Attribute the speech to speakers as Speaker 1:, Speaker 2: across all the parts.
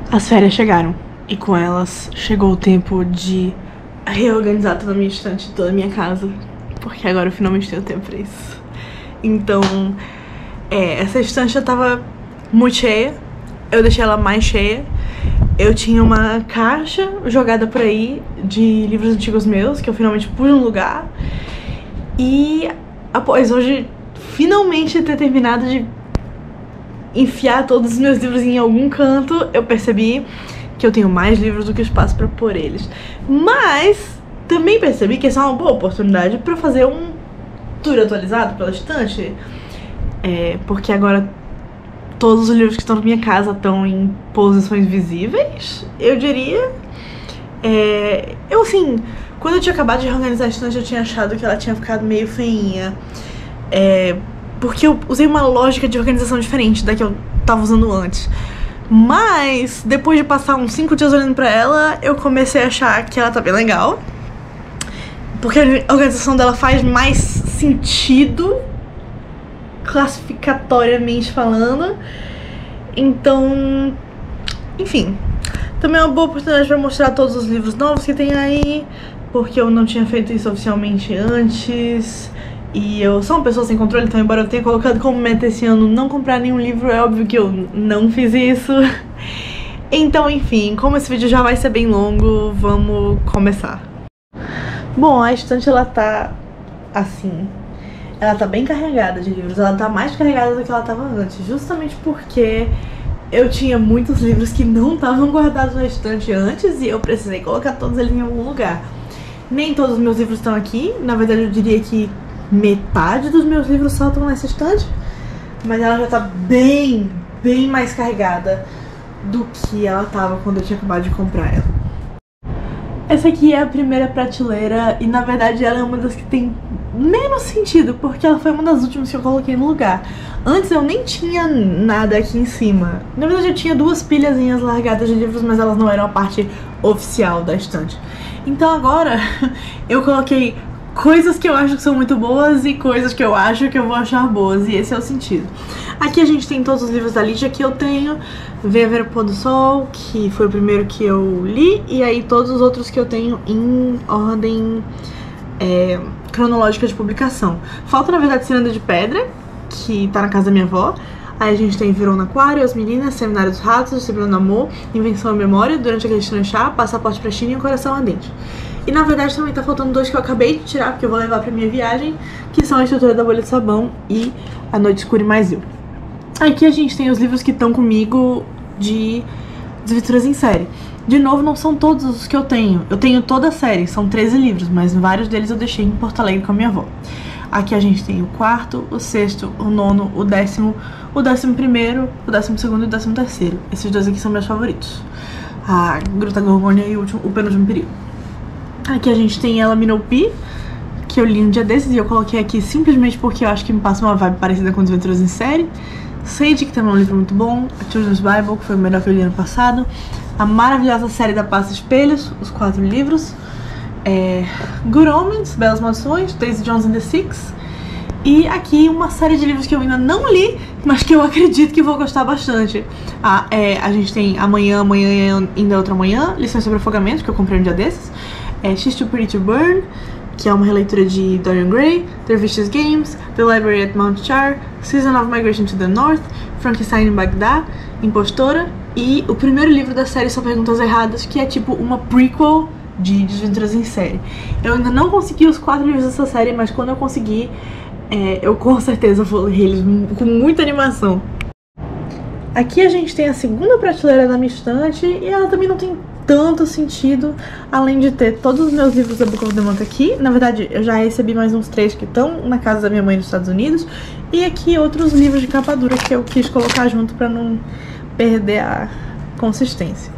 Speaker 1: As férias chegaram e com elas chegou o tempo de reorganizar toda a minha estante, toda a minha casa, porque agora eu finalmente tenho tempo pra isso. Então, essa estante já tava muito cheia, eu deixei ela mais cheia. Eu tinha uma caixa jogada por aí de livros antigos meus, que eu finalmente pus no lugar. E após hoje finalmente ter terminado de enfiar todos os meus livros em algum canto, eu percebi que eu tenho mais livros do que espaço pra pôr eles. Mas também percebi que essa é uma boa oportunidade pra fazer um tour atualizado pela estante. Porque agora todos os livros que estão na minha casa estão em posições visíveis, eu diria. Quando eu tinha acabado de reorganizar a estante, eu tinha achado que ela tinha ficado meio feinha. Porque eu usei uma lógica de organização diferente da que eu tava usando antes. Mas, depois de passar uns 5 dias olhando pra ela, eu comecei a achar que ela tá bem legal. Porque a organização dela faz mais sentido, classificatoriamente falando. Então, enfim, também é uma boa oportunidade pra mostrar todos os livros novos que tem aí, porque eu não tinha feito isso oficialmente antes. E eu sou uma pessoa sem controle, então embora eu tenha colocado como meta esse ano não comprar nenhum livro, é óbvio que eu não fiz isso. Então, enfim, como esse vídeo já vai ser bem longo, vamos começar. Bom, a estante ela tá assim, ela tá bem carregada de livros, ela tá mais carregada do que ela tava antes, justamente porque eu tinha muitos livros que não estavam guardados na estante antes e eu precisei colocar todos eles em algum lugar. Nem todos os meus livros estão aqui, na verdade eu diria que metade dos meus livros só estão nessa estante, mas ela já tá bem mais carregada do que ela tava quando eu tinha acabado de comprar ela. Essa aqui é a primeira prateleira e na verdade ela é uma das que tem menos sentido, porque ela foi uma das últimas que eu coloquei no lugar. Antes eu nem tinha nada aqui em cima. Na verdade eu tinha 2 pilhazinhas largadas de livros, mas elas não eram a parte oficial da estante. Então agora eu coloquei coisas que eu acho que são muito boas e coisas que eu acho que eu vou achar boas, e esse é o sentido. Aqui a gente tem todos os livros da Lídia que eu tenho, Ver o Pôr do Sol, que foi o primeiro que eu li, e aí todos os outros que eu tenho em ordem cronológica de publicação. Falta, na verdade, Ciranda de Pedra, que tá na casa da minha avó. Aí a gente tem Virou no Aquário, As Meninas, Seminário dos Ratos, Disciplina do Amor, Invenção e Memória, Durante aquele Chá, Passaporte pra China e Um Coração Ardente. E na verdade também tá faltando 2 que eu acabei de tirar, porque eu vou levar pra minha viagem, que são A Estrutura da Bolha de Sabão e A Noite Escura e Mais Eu. Aqui a gente tem os livros que estão comigo de Desventuras em Série. De novo, não são todos os que eu tenho. Eu tenho toda a série, são 13 livros, mas vários deles eu deixei em Porto Alegre com a minha avó. Aqui a gente tem o 4º, o 6º, o 9º, o 10º, o 11º, o 12º e o 13º. Esses 2 aqui são meus favoritos. A Gruta Gorgônia e o Penúltimo Perigo. Aqui a gente tem Ela Minopi, que eu li um dia desses e eu coloquei aqui simplesmente porque eu acho que me passa uma vibe parecida com Desventuras em Série. Sage, que também é um livro muito bom. A Children's Bible, que foi o melhor que eu li ano passado. A maravilhosa série da Pasta Espelhos, os 4 livros. Good Omens, Belas Maldições, Daisy Jones and the Six. E aqui uma série de livros que eu ainda não li, mas que eu acredito que vou gostar bastante. A gente tem Amanhã e Ainda Outra Manhã, Lições sobre Afogamento, que eu comprei um dia desses. She's Too Pretty to Burn, que é uma releitura de Dorian Gray. The Vicious Games, The Library at Mount Char, Season of Migration to the North, Frankenstein em Bagdá, Impostora. E o primeiro livro da série São Perguntas Erradas, que é tipo uma prequel de Desventuras em Série. Eu ainda não consegui os 4 livros dessa série, mas quando eu conseguir, eu com certeza vou ler eles com muita animação. Aqui a gente tem a segunda prateleira da minha estante e ela também não tem tanto sentido, além de ter todos os meus livros da Book of the Month aqui. Na verdade, eu já recebi mais uns 3 que estão na casa da minha mãe nos Estados Unidos. E aqui outros livros de capa dura que eu quis colocar junto pra não perder a consistência.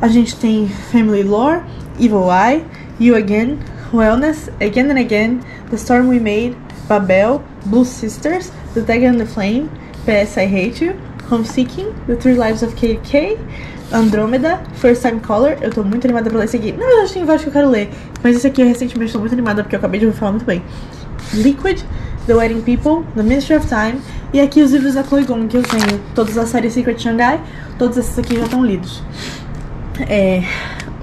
Speaker 1: A gente tem Family Lore, Evil Eye, You Again, Wellness, Again and Again, The Storm We Made, Babel, Blue Sisters, The Dagger and the Flame, PS I Hate You, Homeseeking, The Three Lives of Katie Kay, Andrômeda, First Time Caller. Eu tô muito animada pra ler esse aqui. Na verdade, tem vários que eu quero ler, mas esse aqui eu recentemente tô muito animada porque eu acabei de ouvir falar muito bem. Liquid, The Wedding People, The Mystery of Time, e aqui os livros da Chloe Gong que eu tenho, todos da série Secret Shanghai, todos esses aqui já estão lidos.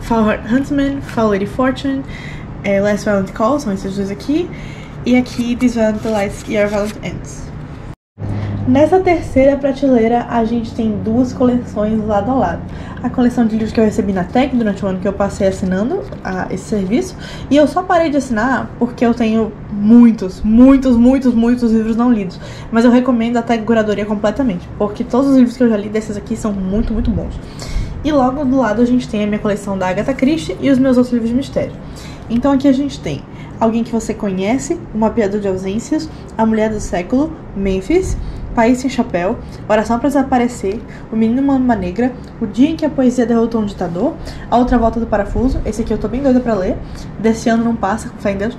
Speaker 1: Foul Huntsman, Foul Lady Fortune, Last Violent Call, são esses dois aqui, e aqui These Violent Delights e Our Violent Ends. Nessa terceira prateleira a gente tem duas coleções lado a lado. A coleção de livros que eu recebi na Tag durante o ano que eu passei assinando esse serviço. E eu só parei de assinar porque eu tenho muitos livros não lidos. Mas eu recomendo a Tag Curadoria completamente, porque todos os livros que eu já li desses aqui são muito bons. E logo do lado a gente tem a minha coleção da Agatha Christie e os meus outros livros de mistério. Então aqui a gente tem Alguém que Você Conhece, O Mapeador de Ausências, A Mulher do Século, Memphis, País Sem Chapéu, Oração para Desaparecer, O Menino Mamba Negra, O Dia em que a Poesia Derrotou um Ditador, A Outra Volta do Parafuso, esse aqui eu tô bem doida pra ler, Desse Ano Não Passa, com fé em Deus,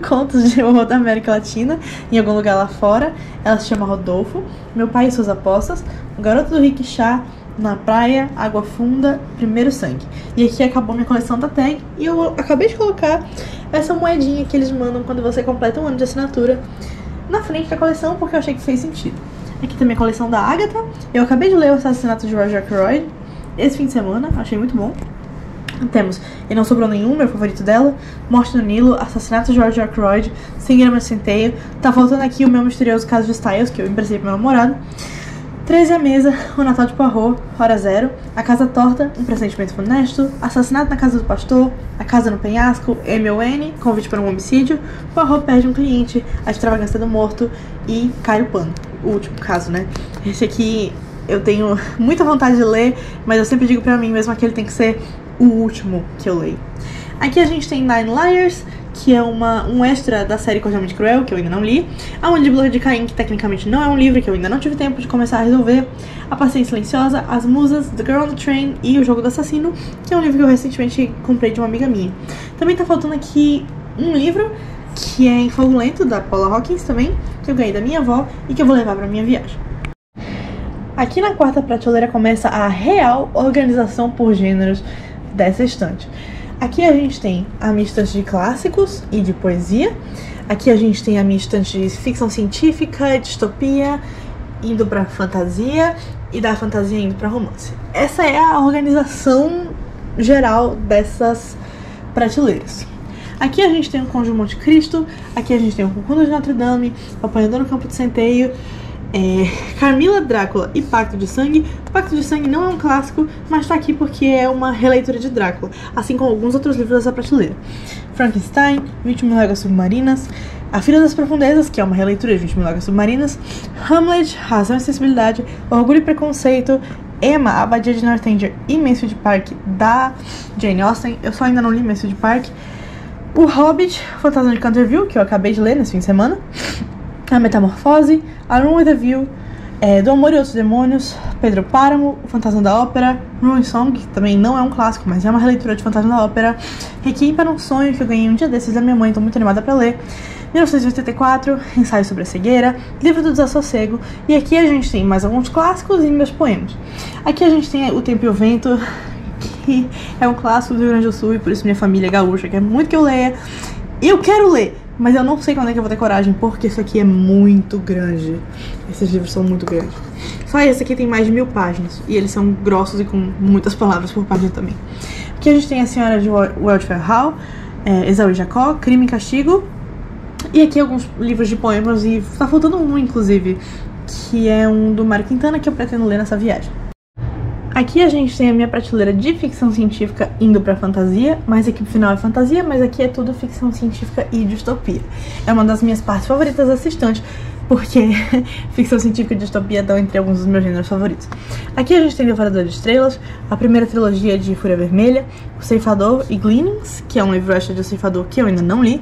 Speaker 1: Contos de Horror da América Latina, Em Algum Lugar Lá Fora, Ela Se Chama Rodolfo, Meu Pai e Suas Apostas, O Garoto do Rickshaw, Na Praia, Água Funda, Primeiro Sangue. E aqui acabou minha coleção da Tag e eu acabei de colocar essa moedinha que eles mandam quando você completa um ano de assinatura na frente da coleção, porque eu achei que fez sentido. Aqui tem a minha coleção da Agatha. Eu acabei de ler O Assassinato de Roger Ackroyd esse fim de semana, achei muito bom. Temos E Não Sobrou Nenhum, meu favorito dela, Morte no Nilo, Assassinato de Roger Ackroyd, Sem Grama de Centeio. Tá faltando aqui o meu misterioso caso de Styles, que eu emprestei pro meu namorado. 13 à Mesa, O Natal de Poirot, Hora Zero, A Casa Torta, Um Pressentimento Funesto, Assassinato na Casa do Pastor, A Casa no Penhasco, M.O.N., Convite para um Homicídio, Poirot Perde um Cliente, A Extravagância do Morto e Cai o Pano. O último caso, né? Esse aqui eu tenho muita vontade de ler, mas eu sempre digo pra mim mesmo que ele tem que ser o último que eu leio. Aqui a gente tem Nine Liars, que é um extra da série Cordialmente Cruel, que eu ainda não li. A Mandíbula de Caim, que tecnicamente não é um livro, que eu ainda não tive tempo de começar a resolver. A Paciência Silenciosa, As Musas, The Girl on the Train e O Jogo do Assassino, que é um livro que eu recentemente comprei de uma amiga minha. Também tá faltando aqui um livro, que é Em Fogo Lento, da Paula Hawkins também, que eu ganhei da minha avó e que eu vou levar pra minha viagem. Aqui na quarta prateleira começa a real organização por gêneros dessa estante. Aqui a gente tem a minha estante de clássicos e de poesia. Aqui a gente tem a minha estante de ficção científica, distopia, indo pra fantasia e da fantasia indo pra romance. Essa é a organização geral dessas prateleiras. Aqui a gente tem o Conde de Monte Cristo, aqui a gente tem o Concurso de Notre Dame, o Apanhador no Campo de Centeio, Carmila, Drácula e Pacto de Sangue. Pacto de Sangue não é um clássico, mas tá aqui porque é uma releitura de Drácula, assim como alguns outros livros dessa prateleira. Frankenstein, 20.000 Léguas Submarinas, A Filha das Profundezas, que é uma releitura de 20.000 Léguas Submarinas, Hamlet, Razão e Sensibilidade, Orgulho e Preconceito, Emma, Abadia de Northanger e Mansfield Park, da Jane Austen. Eu só ainda não li Mansfield Park. O Hobbit, Fantasma de Canterville, que eu acabei de ler nesse fim de semana. A Metamorfose, A Room with a View, Do Amor e Outros Demônios, Pedro Páramo, O Fantasma da Ópera, Ruin Song, que também não é um clássico, mas é uma releitura de Fantasma da Ópera, Requiem para um Sonho, que eu ganhei um dia desses da minha mãe, tô muito animada pra ler, 1984, Ensaio sobre a Cegueira, Livro do Desassossego, e aqui a gente tem mais alguns clássicos e meus poemas. Aqui a gente tem O Tempo e o Vento, que é um clássico do Rio Grande do Sul, e por isso minha família é gaúcha quer muito que eu leia. Eu quero ler, mas eu não sei quando é que eu vou ter coragem, porque isso aqui é muito grande. Esses livros são muito grandes. Só esse aqui tem mais de 1000 páginas, e eles são grossos e com muitas palavras por página também. Aqui a gente tem A Senhora de Wildfell Hall, Esaú e Jacó, Crime e Castigo, e aqui alguns livros de poemas, e tá faltando um, inclusive, que é um do Mário Quintana, que eu pretendo ler nessa viagem. Aqui a gente tem a minha prateleira de ficção científica indo pra fantasia, mas aqui pro final é fantasia, mas aqui é tudo ficção científica e distopia. É uma das minhas partes favoritas dessa estante, porque ficção científica e distopia estão entre alguns dos meus gêneros favoritos. Aqui a gente tem Devorador de Estrelas, a primeira trilogia de Fúria Vermelha, O Ceifador e Gleanings, que é um livro extra de O Ceifador que eu ainda não li,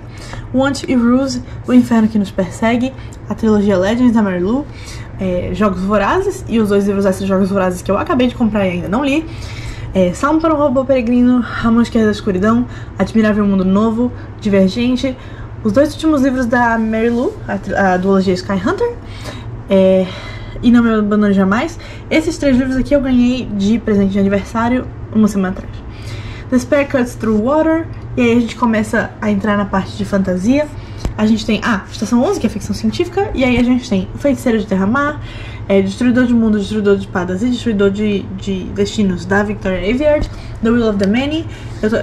Speaker 1: Want e Ruse, O Inferno que Nos Persegue, a trilogia Legends da Mary Lou, Jogos Vorazes e os 2 livros extras de Jogos Vorazes que eu acabei de comprar e ainda não li, Salmo para um Robô Peregrino, A Mão Esquerda da Escuridão, Admirável Mundo Novo, Divergente, os 2 últimos livros da Mary Lou, a duologia Sky Hunter, e Não Me Abandone Jamais. Esses 3 livros aqui eu ganhei de presente de aniversário uma semana atrás. The Spare Cuts Through Water, e aí a gente começa a entrar na parte de fantasia. A gente tem Estação 11, que é ficção científica. E aí a gente tem O Feiticeiro de Terra-Mar, Destruidor de Mundos, Destruidor de Espadas e Destruidor de Destinos, da Victoria Aveyard, The Will of the Many.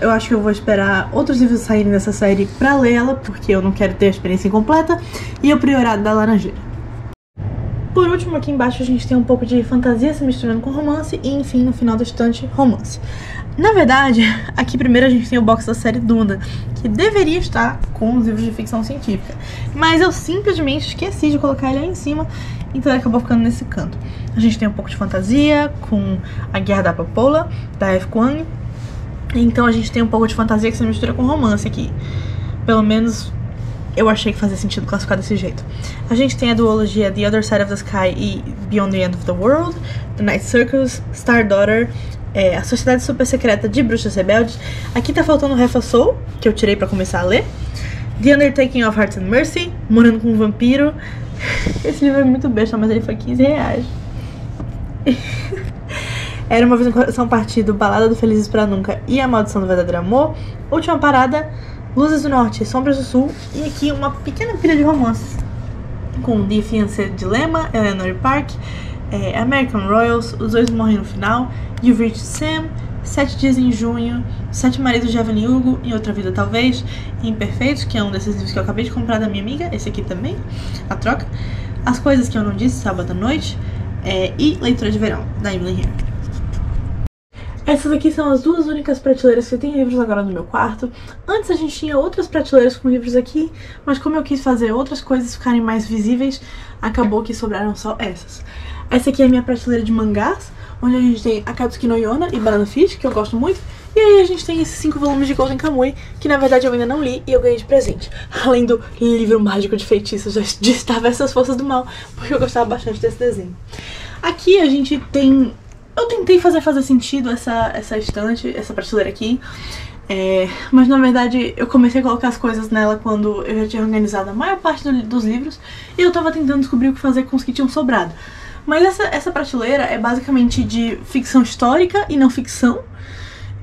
Speaker 1: Eu acho que eu vou esperar outros livros saírem dessa série pra ler ela, porque eu não quero ter a experiência incompleta. E O Priorado da Laranjeira. Por último, aqui embaixo a gente tem um pouco de fantasia se misturando com romance. E enfim, no final da estante, romance. Na verdade, aqui primeiro a gente tem o box da série Duna, que deveria estar com os livros de ficção científica, mas eu simplesmente esqueci de colocar ele aí em cima, então ele acabou ficando nesse canto. A gente tem um pouco de fantasia com A Guerra da Papoula, da F. Kuang. Então a gente tem um pouco de fantasia que se mistura com romance aqui. Pelo menos eu achei que fazia sentido classificar desse jeito. A gente tem a duologia The Other Side of the Sky e Beyond the End of the World, The Night Circus, Star Daughter, A Sociedade Super Secreta de Bruxas Rebeldes. Aqui tá faltando Refa Soul, que eu tirei pra começar a ler. The Undertaking of Heart and Mercy, Morando com um Vampiro. Esse livro é muito besta, mas ele foi R$15. Era uma vez um coração partido, Balada do Felizes pra Nunca e A Maldição do Verdadeiro Amor. Última Parada, Luzes do Norte, Sombras do Sul. E aqui uma pequena pilha de romances, com The Fiancé Dilema, Eleanor Park, American Royals, Os Dois Morrem no Final, You've Reached Sam, 7 Dias em Junho, 7 Maridos de Evelyn Hugo, Em Outra Vida Talvez, Imperfeitos, que é um desses livros que eu acabei de comprar da minha amiga, esse aqui também, a troca, As Coisas que Eu Não Disse, Sábado à Noite, e Leitura de Verão, da Emily Henry. Essas aqui são as duas únicas prateleiras que tem livros agora no meu quarto. Antes a gente tinha outras prateleiras com livros aqui, mas como eu quis fazer outras coisas ficarem mais visíveis, acabou que sobraram só essas. Essa aqui é a minha prateleira de mangás, onde a gente tem Akatsuki no Yona e Banana Fish, que eu gosto muito. E aí a gente tem esses 5 volumes de Golden Kamuy, que na verdade eu ainda não li e eu ganhei de presente. Além do livro mágico de feitiços de Star vs Forças do Mal, porque eu gostava bastante desse desenho. Aqui a gente tem... Eu tentei fazer sentido essa estante, essa prateleira aqui. Mas na verdade eu comecei a colocar as coisas nela quando eu já tinha organizado a maior parte dos livros. E eu tava tentando descobrir o que fazer com os que tinham sobrado. Mas essa prateleira é basicamente de ficção histórica e não ficção.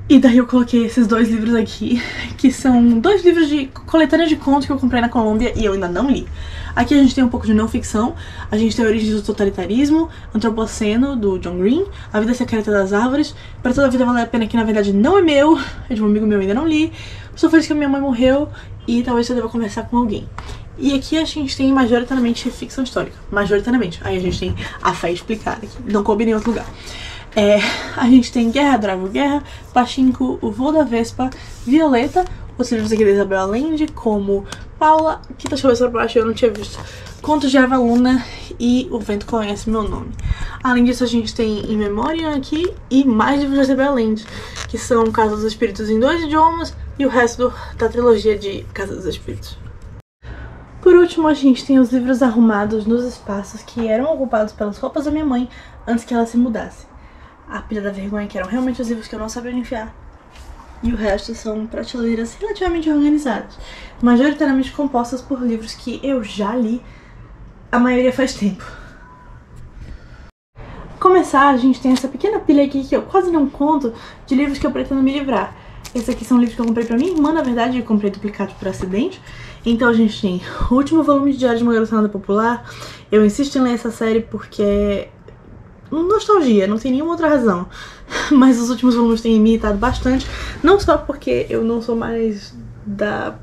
Speaker 1: E daí eu coloquei esses 2 livros aqui, que são 2 livros de coletâneas de contos que eu comprei na Colômbia e eu ainda não li. Aqui a gente tem um pouco de não ficção, a gente tem Origens do Totalitarismo, Antropoceno, do John Green, A Vida Secreta das Árvores, Pra Toda a Vida Valer a Pena, que na verdade não é meu, é de um amigo meu, ainda não li, Sou Feliz que a Minha Mãe Morreu e Talvez Eu Deva Conversar com Alguém. E aqui a gente tem majoritariamente ficção histórica, majoritariamente, aí a gente tem A Fé Explicada, que não coube em outro lugar. A gente tem Guerra, Drago, Guerra, Pachinko, O Voo da Vespa, Violeta, os livros aqui da Isabel Allende, como Paula, que tá chovendo pra baixo, eu não tinha visto, Contos de Ava Luna e O Vento Conhece Meu Nome. Além disso, a gente tem In Memoriam aqui e mais livros da Isabel Allende, que são Casa dos Espíritos em 2 idiomas e o resto da trilogia de Casa dos Espíritos. Por último, a gente tem os livros arrumados nos espaços que eram ocupados pelas roupas da minha mãe antes que ela se mudasse. A pilha da vergonha, que eram realmente os livros que eu não sabia enfiar. E o resto são prateleiras relativamente organizadas, majoritariamente compostas por livros que eu já li, a maioria faz tempo. Começar, a gente tem essa pequena pilha aqui que eu quase não conto de livros que eu pretendo me livrar. Esses aqui são livros que eu comprei pra minha irmã, na verdade, eu comprei duplicado por acidente. Então a gente tem o último volume de Diário de uma Garota Nada Popular. Eu insisto em ler essa série porque... nostalgia, não tem nenhuma outra razão. Mas os últimos volumes têm me irritado bastante. Não só porque eu não sou mais da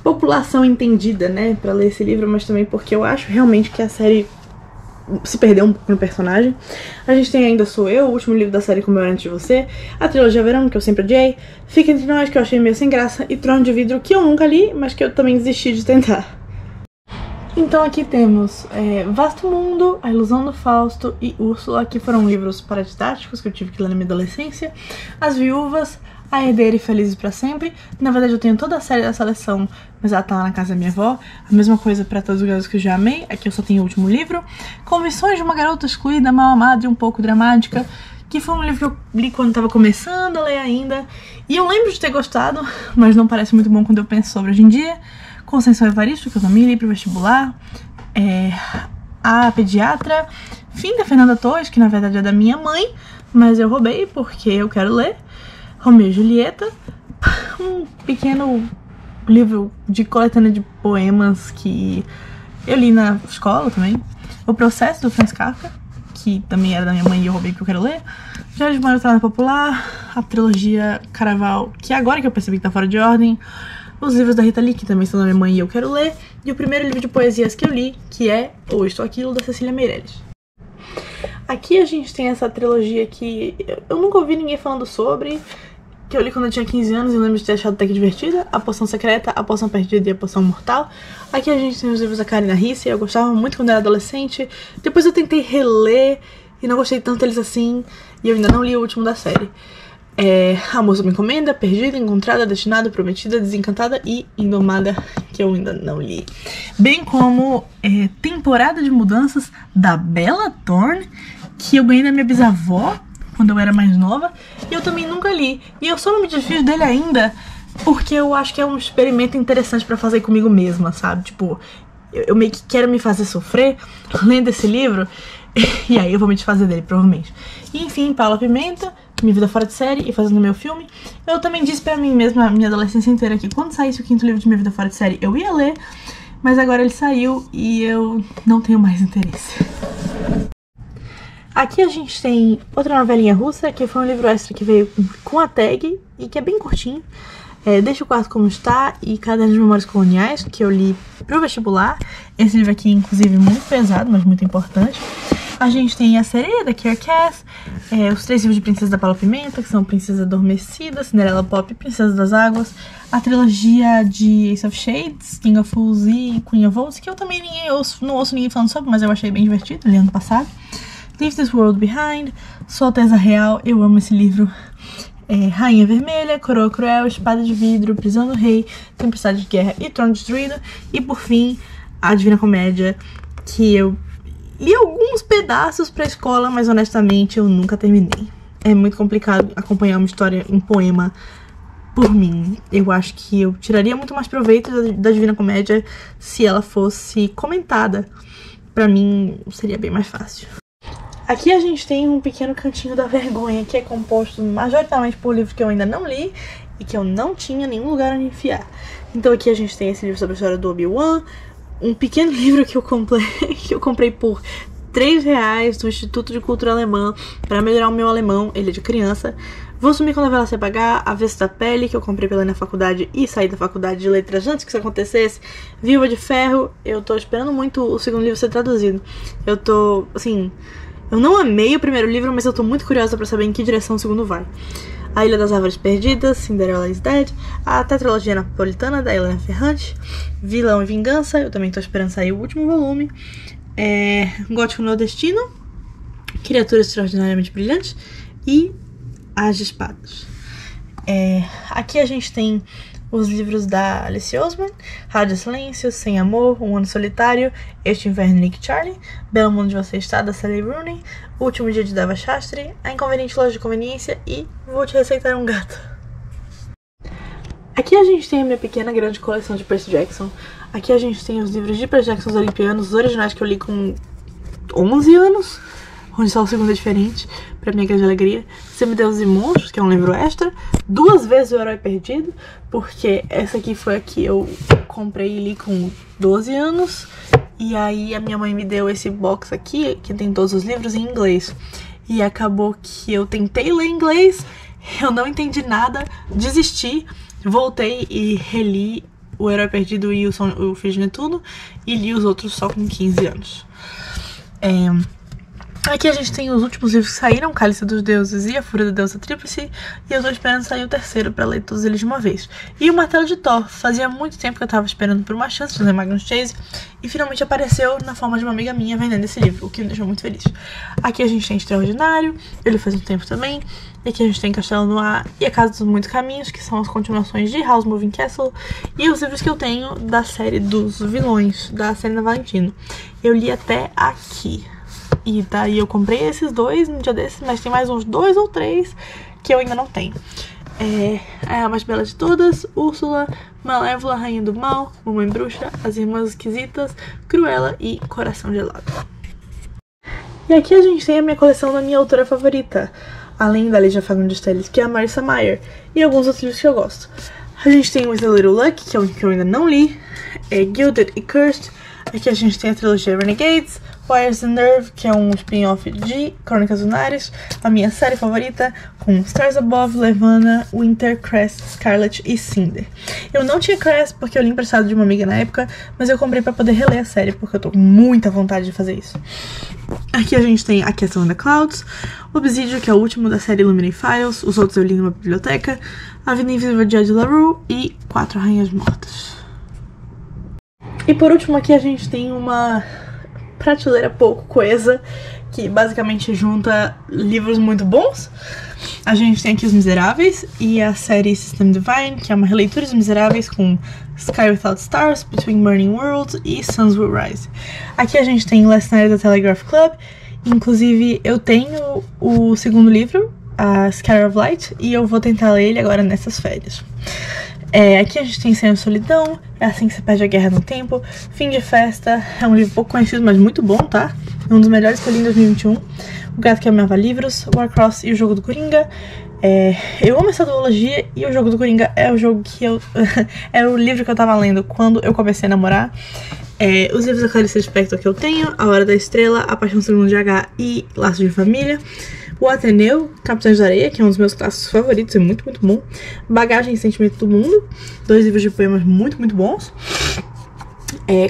Speaker 1: população entendida, né, pra ler esse livro, mas também porque eu acho realmente que a série se perdeu um pouco no personagem. A gente tem Ainda Sou Eu, o último livro da série Como Eu Era Antes de Você, a trilogia Verão, que eu sempre odiei, Fica Entre Nós, que eu achei meio sem graça, e Trono de Vidro, que eu nunca li, mas que eu também desisti de tentar. Então aqui temos Vasto Mundo, A Ilusão do Fausto e Úrsula, que foram livros paradidáticos que eu tive que ler na minha adolescência. As Viúvas, A Herdeira e Felizes pra Sempre. Na verdade eu tenho toda a série da seleção, mas ela tá lá na casa da minha avó. A mesma coisa pra Todos os Garotos que eu já amei. Aqui eu só tenho o último livro. Convenções de uma Garota Excluída, Mal Amada e um pouco dramática, que foi um livro que eu li quando tava começando a ler ainda. E eu lembro de ter gostado, mas não parece muito bom quando eu penso sobre hoje em dia. Conceição Evaristo, que eu também li pro vestibular, A Pediatra, Fim da Fernanda Torres, que na verdade é da minha mãe, mas eu roubei porque eu quero ler, Romeu e Julieta, um pequeno livro de coletânea de poemas que eu li na escola também. O Processo, do Franz Kafka, que também era da minha mãe e eu roubei porque eu quero ler. Diário de uma Ilustrada Popular, a trilogia Caraval, que agora que eu percebi que tá fora de ordem. Os livros da Rita Lee, que também são da minha mãe e eu quero ler. E o primeiro livro de poesias que eu li, que é O Estou Aquilo, da Cecília Meirelles. Aqui a gente tem essa trilogia que eu nunca ouvi ninguém falando sobre, que eu li quando eu tinha 15 anos e lembro de ter achado até que divertida. A Poção Secreta, A Poção Perdida e A Poção Mortal. Aqui a gente tem os livros da Karina Risse, eu gostava muito quando eu era adolescente. Depois eu tentei reler e não gostei tanto deles assim, e eu ainda não li o último da série. Amor sob Encomenda, Perdida, Encontrada, Destinada, Prometida, Desencantada e Indomada, que eu ainda não li. Bem como Temporada de Mudanças, da Bella Thorne, que eu ganhei da minha bisavó quando eu era mais nova, e eu também nunca li. E eu só não me desfiz dele ainda porque eu acho que é um experimento interessante pra fazer comigo mesma, sabe? Tipo, eu meio que quero me fazer sofrer lendo esse livro, e aí eu vou me desfazer dele, provavelmente. E enfim, Paula Pimenta, Minha Vida Fora de Série e fazendo meu filme. Eu também disse pra mim mesma, minha adolescência inteira, que quando saísse o 5º livro de Minha Vida Fora de Série, eu ia ler, mas agora ele saiu e eu não tenho mais interesse. Aqui a gente tem outra novelinha russa, que foi um livro extra que veio com a tag e que é bem curtinho. Deixa o Quarto Como Está e Cadernos de Memórias Coloniais, que eu li pro vestibular. Esse livro aqui, inclusive, muito pesado, mas muito importante. A gente tem A Sereia, da Kier Cass, os 3 livros de Princesa da Paula Pimenta, que são Princesa Adormecida, Cinderela Pop e Princesa das Águas. A trilogia de Ace of Shades, King of Fools e Queen of Oaths, que eu também não ouço ninguém falando sobre, mas eu achei bem divertido, li ano passado. Leave This World Behind, Sua Alteza Real, eu amo esse livro. Rainha Vermelha, Coroa Cruel, Espada de Vidro, Prisão do Rei, Tempestade de Guerra e Trono Destruído. E por fim, A Divina Comédia, que eu li alguns pedaços pra escola, mas honestamente eu nunca terminei. É muito complicado acompanhar uma história, um poema, por mim. Eu acho que eu tiraria muito mais proveito da Divina Comédia se ela fosse comentada. Pra mim seria bem mais fácil. Aqui a gente tem um pequeno cantinho da vergonha, que é composto majoritariamente por livros que eu ainda não li e que eu não tinha nenhum lugar onde enfiar. Então aqui a gente tem esse livro sobre a história do Obi-Wan, um pequeno livro que eu comprei por R$3 do Instituto de Cultura Alemã para melhorar o meu alemão, ele é de criança. Vou Sumir Quando a Vela Se Apagar, Avesso da Pele, que eu comprei pela na faculdade e saí da faculdade de letras antes que isso acontecesse. Viúva de Ferro, eu tô esperando muito o segundo livro ser traduzido. Eu tô, assim, eu não amei o primeiro livro, mas eu tô muito curiosa pra saber em que direção o segundo vai. A Ilha das Árvores Perdidas, Cinderella is Dead, a Tetralogia Napolitana, da Helena Ferrante, Vilão e Vingança, eu também tô esperando sair o último volume, Gótico Nordestino, Criaturas Extraordinariamente Brilhantes e As de Espadas. Aqui a gente tem os livros da Alice Oseman, Rádio Silêncio, Sem Amor, Um Ano Solitário, Este Inverno, Nick Charlie, Belo Mundo de Você Está, da Sally Rooney, O Último Dia de Dava Shastri, A Inconveniente Loja de Conveniência e Vou Te Receitar um Gato. Aqui a gente tem a minha pequena grande coleção de Percy Jackson. Aqui a gente tem os livros de Percy Jackson olimpianos, os originais que eu li com 11 anos, onde só o segundo é diferente, pra minha grande alegria. Semideuses e Monstros, que é um livro extra. 2 vezes O Herói Perdido, porque essa aqui foi a que eu comprei e li com 12 anos. E aí a minha mãe me deu esse box aqui, que tem todos os livros em inglês. E acabou que eu tentei ler inglês, eu não entendi nada, desisti, voltei e reli O Herói Perdido e o Filho de Netuno, e li os outros só com 15 anos. Aqui a gente tem os últimos livros que saíram, Cálice dos Deuses e A Fúria da Deusa Tríplice, e eu tô esperando sair o terceiro pra ler todos eles de uma vez. E o Martelo de Thor, fazia muito tempo que eu tava esperando por uma chance de ler Magnus Chase, e finalmente apareceu na forma de uma amiga minha vendendo esse livro, o que me deixou muito feliz. Aqui a gente tem Extraordinário, eu li faz um tempo também, e aqui a gente tem Castelo Noir e A Casa dos Muitos Caminhos, que são as continuações de House Moving Castle, e os livros que eu tenho da série dos vilões, da série da Valentino. Eu li até aqui. E daí eu comprei esses 2 no dia desses, mas tem mais uns 2 ou 3 que eu ainda não tenho. A Mais Bela de Todas, Úrsula, Malévola, Rainha do Mal, Mamãe Bruxa, As Irmãs Esquisitas, Cruella e Coração Gelado. E aqui a gente tem a minha coleção da minha autora favorita, além da Lígia Fagundes Telles, que é a Marissa Mayer, e alguns outros livros que eu gosto. A gente tem With a Little Luck, que é um que eu ainda não li. Gilded e Cursed. Aqui a gente tem a trilogia Renegades, Wires and Nerve, que é um spin-off de Crônicas Lunares, a minha série favorita, com Stars Above, Levana, Winter, Crest, Scarlet e Cinder. Eu não tinha Crest porque eu li emprestado de uma amiga na época, mas eu comprei pra poder reler a série, porque eu tô com muita vontade de fazer isso. Aqui a gente tem A Castle in the Clouds, Obsidian, que é o último da série Illuminae Files, os outros eu li numa biblioteca, A Vida Invisível de Ed LaRue e Quatro Rainhas Mortas. E por último aqui a gente tem uma prateleira pouco coesa, que basicamente junta livros muito bons. A gente tem aqui Os Miseráveis e a série System Divine, que é uma releitura dos Miseráveis com Sky Without Stars, Between Burning Worlds e Suns Will Rise. Aqui a gente tem Last Night at the Telegraph Club, inclusive eu tenho o segundo livro, a Scatter of Light, e eu vou tentar ler ele agora nessas férias. Aqui a gente tem Senhor Solidão, É Assim que Se Perde a Guerra no Tempo, Fim de Festa, é um livro pouco conhecido, mas muito bom, tá? Um dos melhores que eu li em 2021. O Gato que Amava Livros, Warcross e O Jogo do Coringa. Eu amo essa duologia e O Jogo do Coringa é o jogo que eu... é o livro que eu tava lendo quando eu comecei a namorar. Os livros da Clarice Lispector que eu tenho, A Hora da Estrela, A Paixão Segundo de H e Laços de Família. O Ateneu, Capitães da Areia, que é um dos meus clássicos favoritos, é muito, muito bom. Bagagem e Sentimento do Mundo, 2 livros de poemas muito, muito bons.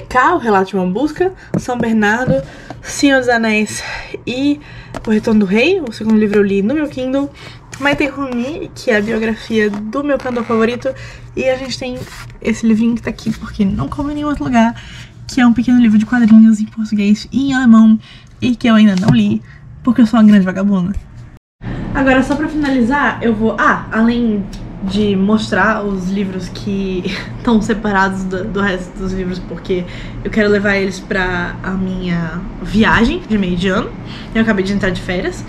Speaker 1: K, O Relato de uma Busca, São Bernardo, Senhor dos Anéis e O Retorno do Rei, o segundo livro eu li no meu Kindle. Maite Rumi, que é a biografia do meu cantor favorito. E a gente tem esse livrinho que tá aqui porque não come em nenhum outro lugar, que é um pequeno livro de quadrinhos em português e em alemão, e que eu ainda não li, porque eu sou uma grande vagabunda. Agora, só pra finalizar, eu vou... além de mostrar os livros que estão separados do resto dos livros, porque eu quero levar eles pra a minha viagem de meio de ano. Eu acabei de entrar de férias.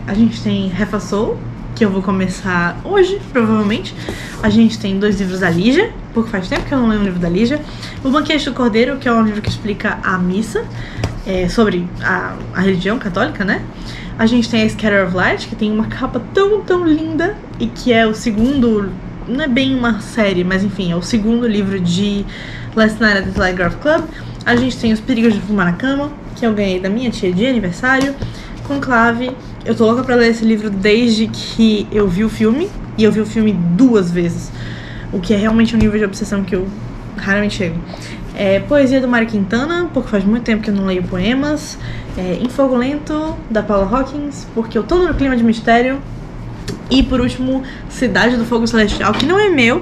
Speaker 1: A gente tem Refa Soul, que eu vou começar hoje, provavelmente. A gente tem 2 livros da Lígia, porque faz tempo que eu não leio um livro da Lígia. O Banquete do Cordeiro, que é um livro que explica a missa, sobre a religião católica, né? A gente tem a Scatter of Light, que tem uma capa tão, tão linda, e que é o segundo, não é bem uma série, mas enfim, é o segundo livro de Last Night at the Telegraph Club. A gente tem Os Perigos de Fumar na Cama, que eu ganhei da minha tia de aniversário. Conclave, eu tô louca pra ler esse livro desde que eu vi o filme, e eu vi o filme 2 vezes, o que é realmente um nível de obsessão que eu raramente chego. Poesia do Mário Quintana, porque faz muito tempo que eu não leio poemas. Em Fogo Lento, da Paula Hawkins, porque eu tô no clima de mistério. E por último, Cidade do Fogo Celestial, que não é meu,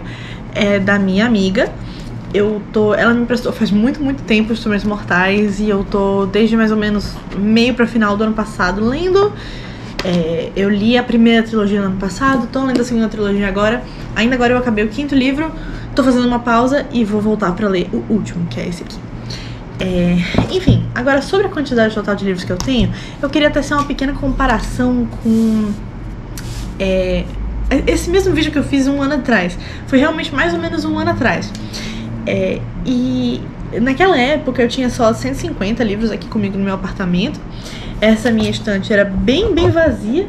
Speaker 1: é da minha amiga. Ela me emprestou faz muito, muito tempo Instrumentos Mortais, e eu tô desde mais ou menos meio pra final do ano passado lendo. Eu li a primeira trilogia no ano passado, tô lendo a segunda trilogia agora. Ainda agora eu acabei o 5º livro, tô fazendo uma pausa e vou voltar pra ler o último, que é esse aqui. Enfim, agora sobre a quantidade total de livros que eu tenho, eu queria até ser uma pequena comparação com esse mesmo vídeo que eu fiz 1 ano atrás. Foi realmente mais ou menos 1 ano atrás. E naquela época eu tinha só 150 livros aqui comigo no meu apartamento. Essa minha estante era bem, bem vazia.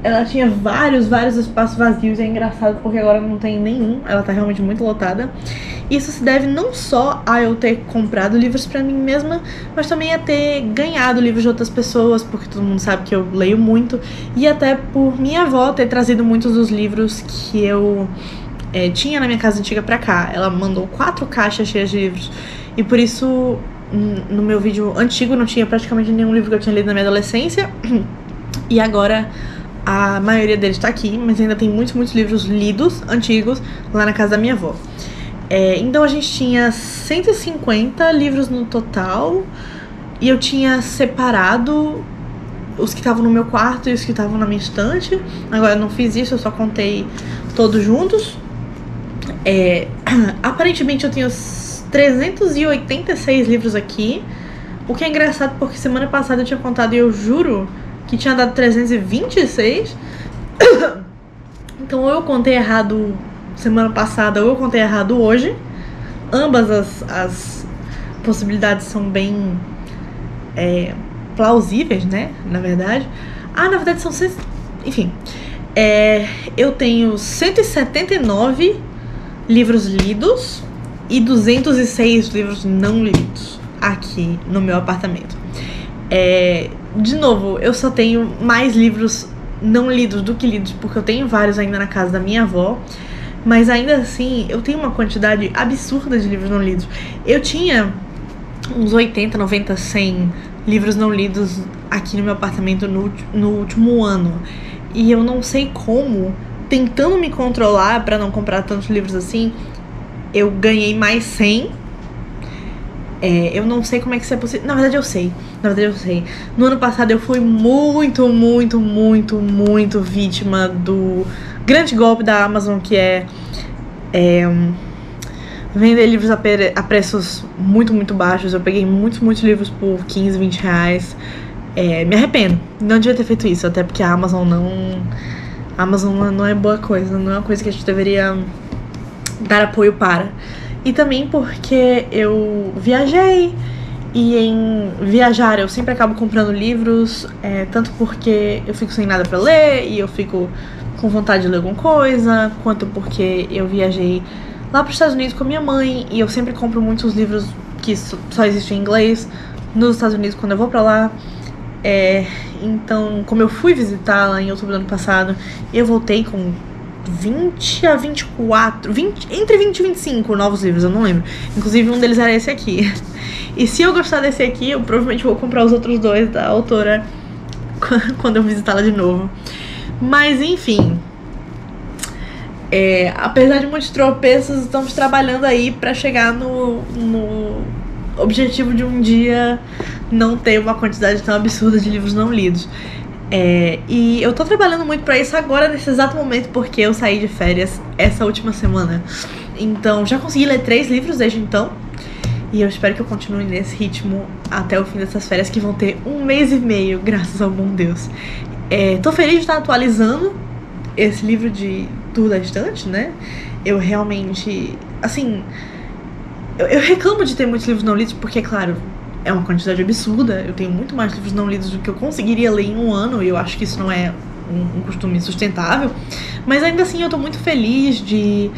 Speaker 1: Ela tinha vários espaços vazios. É engraçado porque agora não tem nenhum. Ela tá realmente muito lotada. Isso se deve não só a eu ter comprado livros pra mim mesma, mas também a ter ganhado livros de outras pessoas, porque todo mundo sabe que eu leio muito. E até por minha avó ter trazido muitos dos livros que eu tinha na minha casa antiga pra cá. Ela mandou 4 caixas cheias de livros. E por isso, no meu vídeo antigo, não tinha praticamente nenhum livro que eu tinha lido na minha adolescência. E agora a maioria deles tá aqui, mas ainda tem muitos, muitos livros lidos, antigos, lá na casa da minha avó. Então a gente tinha 150 livros no total. E eu tinha separado os que estavam no meu quarto e os que estavam na minha estante. Agora eu não fiz isso, eu só contei todos juntos. Aparentemente eu tenho 386 livros aqui. O que é engraçado porque semana passada eu tinha contado e eu juro que tinha dado 326. Então ou eu contei errado semana passada ou eu contei errado hoje. Ambas as possibilidades são bem plausíveis, né? Na verdade. Na verdade são... Enfim. Eu tenho 179 livros lidos e 206 livros não lidos aqui no meu apartamento. De novo, eu só tenho mais livros não lidos do que lidos, porque eu tenho vários ainda na casa da minha avó, mas ainda assim eu tenho uma quantidade absurda de livros não lidos. Eu tinha uns 80, 90, 100 livros não lidos aqui no meu apartamento no último ano, e eu não sei como, tentando me controlar pra não comprar tantos livros assim, eu ganhei mais 100. Eu não sei como é que isso é possível. Na verdade eu sei. No ano passado eu fui muito vítima do grande golpe da Amazon, que é vender livros a preços muito baixos. Eu peguei muitos livros por 15, 20 reais. Me arrependo. Não devia ter feito isso, até porque a Amazon não é boa coisa. Não é uma coisa que a gente deveria dar apoio para. E também porque eu viajei, e em viajar eu sempre acabo comprando livros, tanto porque eu fico sem nada pra ler e eu fico com vontade de ler alguma coisa, quanto porque eu viajei lá pros Estados Unidos com a minha mãe e eu sempre compro muitos livros que só existem em inglês nos Estados Unidos quando eu vou pra lá. Então, como eu fui visitar lá em outubro do ano passado, eu voltei com 20 a 24, entre 20 e 25 novos livros, eu não lembro. Inclusive um deles era esse aqui. E se eu gostar desse aqui, eu provavelmente vou comprar os outros dois da autora quando eu visitá-la de novo. Mas enfim, apesar de muitos tropeços, estamos trabalhando aí pra chegar no objetivo de um dia não ter uma quantidade tão absurda de livros não lidos. E eu tô trabalhando muito pra isso agora, nesse exato momento, porque eu saí de férias essa última semana. Então, já consegui ler 3 livros desde então. E eu espero que eu continue nesse ritmo até o fim dessas férias, que vão ter 1 mês e meio, graças ao bom Deus. Tô feliz de estar atualizando esse livro de Tour da Estante, né? Eu realmente, assim, eu reclamo de ter muitos livros não lidos, porque, claro, é uma quantidade absurda. Eu tenho muito mais livros não lidos do que eu conseguiria ler em um ano, e eu acho que isso não é um costume sustentável. Mas ainda assim eu tô muito feliz de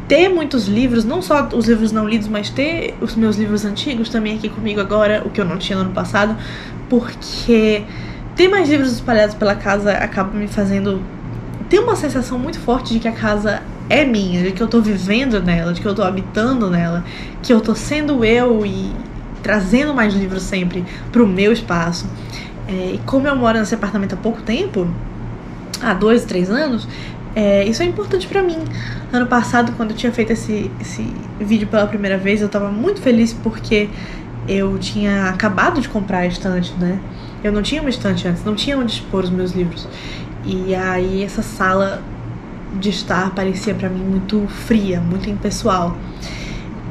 Speaker 1: ter muitos livros, não só os livros não lidos, mas ter os meus livros antigos também aqui comigo agora, o que eu não tinha no ano passado, porque ter mais livros espalhados pela casa acaba me fazendo ter uma sensação muito forte de que a casa é minha, de que eu tô vivendo nela, de que eu tô habitando nela, que eu tô sendo eu e trazendo mais livros sempre pro meu espaço. E como eu moro nesse apartamento há pouco tempo, há 2, 3 anos, isso é importante pra mim. Ano passado, quando eu tinha feito esse vídeo pela primeira vez, eu tava muito feliz porque eu tinha acabado de comprar a estante, né? Eu não tinha uma estante antes, não tinha onde expor os meus livros. E aí essa sala de estar parecia pra mim muito fria, muito impessoal.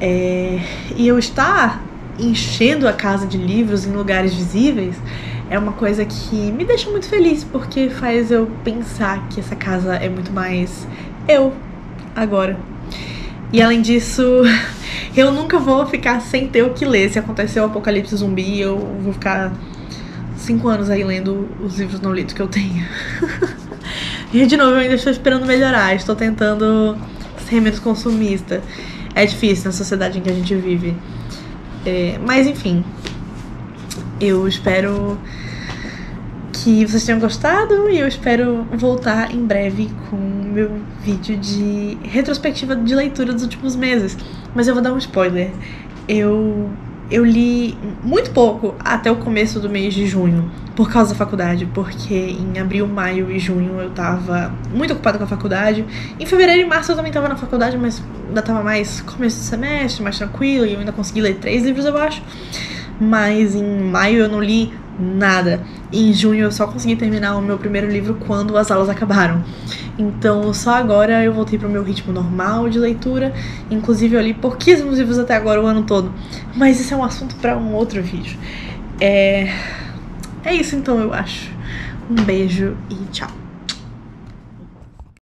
Speaker 1: E eu estar enchendo a casa de livros em lugares visíveis é uma coisa que me deixa muito feliz, porque faz eu pensar que essa casa é muito mais eu agora. E além disso, eu nunca vou ficar sem ter o que ler. Se acontecer o apocalipse zumbi, eu vou ficar 5 anos aí lendo os livros não lidos que eu tenho. E de novo, eu ainda estou esperando melhorar. Estou tentando ser menos consumista. É difícil na sociedade em que a gente vive. Mas enfim, eu espero que vocês tenham gostado e eu espero voltar em breve com o meu vídeo de retrospectiva de leitura dos últimos meses. Mas eu vou dar um spoiler. Eu li muito pouco até o começo do mês de junho, por causa da faculdade, porque em abril, maio e junho eu tava muito ocupada com a faculdade. Em fevereiro e março eu também tava na faculdade, mas ainda tava mais começo do semestre, mais tranquilo, e eu ainda consegui ler 3 livros, eu acho. Mas em maio eu não li nada. E em junho eu só consegui terminar o meu primeiro livro quando as aulas acabaram. Então só agora eu voltei pro meu ritmo normal de leitura. Inclusive eu li pouquíssimos livros até agora o ano todo. Mas isso é um assunto para um outro vídeo. É isso então, eu acho. Um beijo e tchau.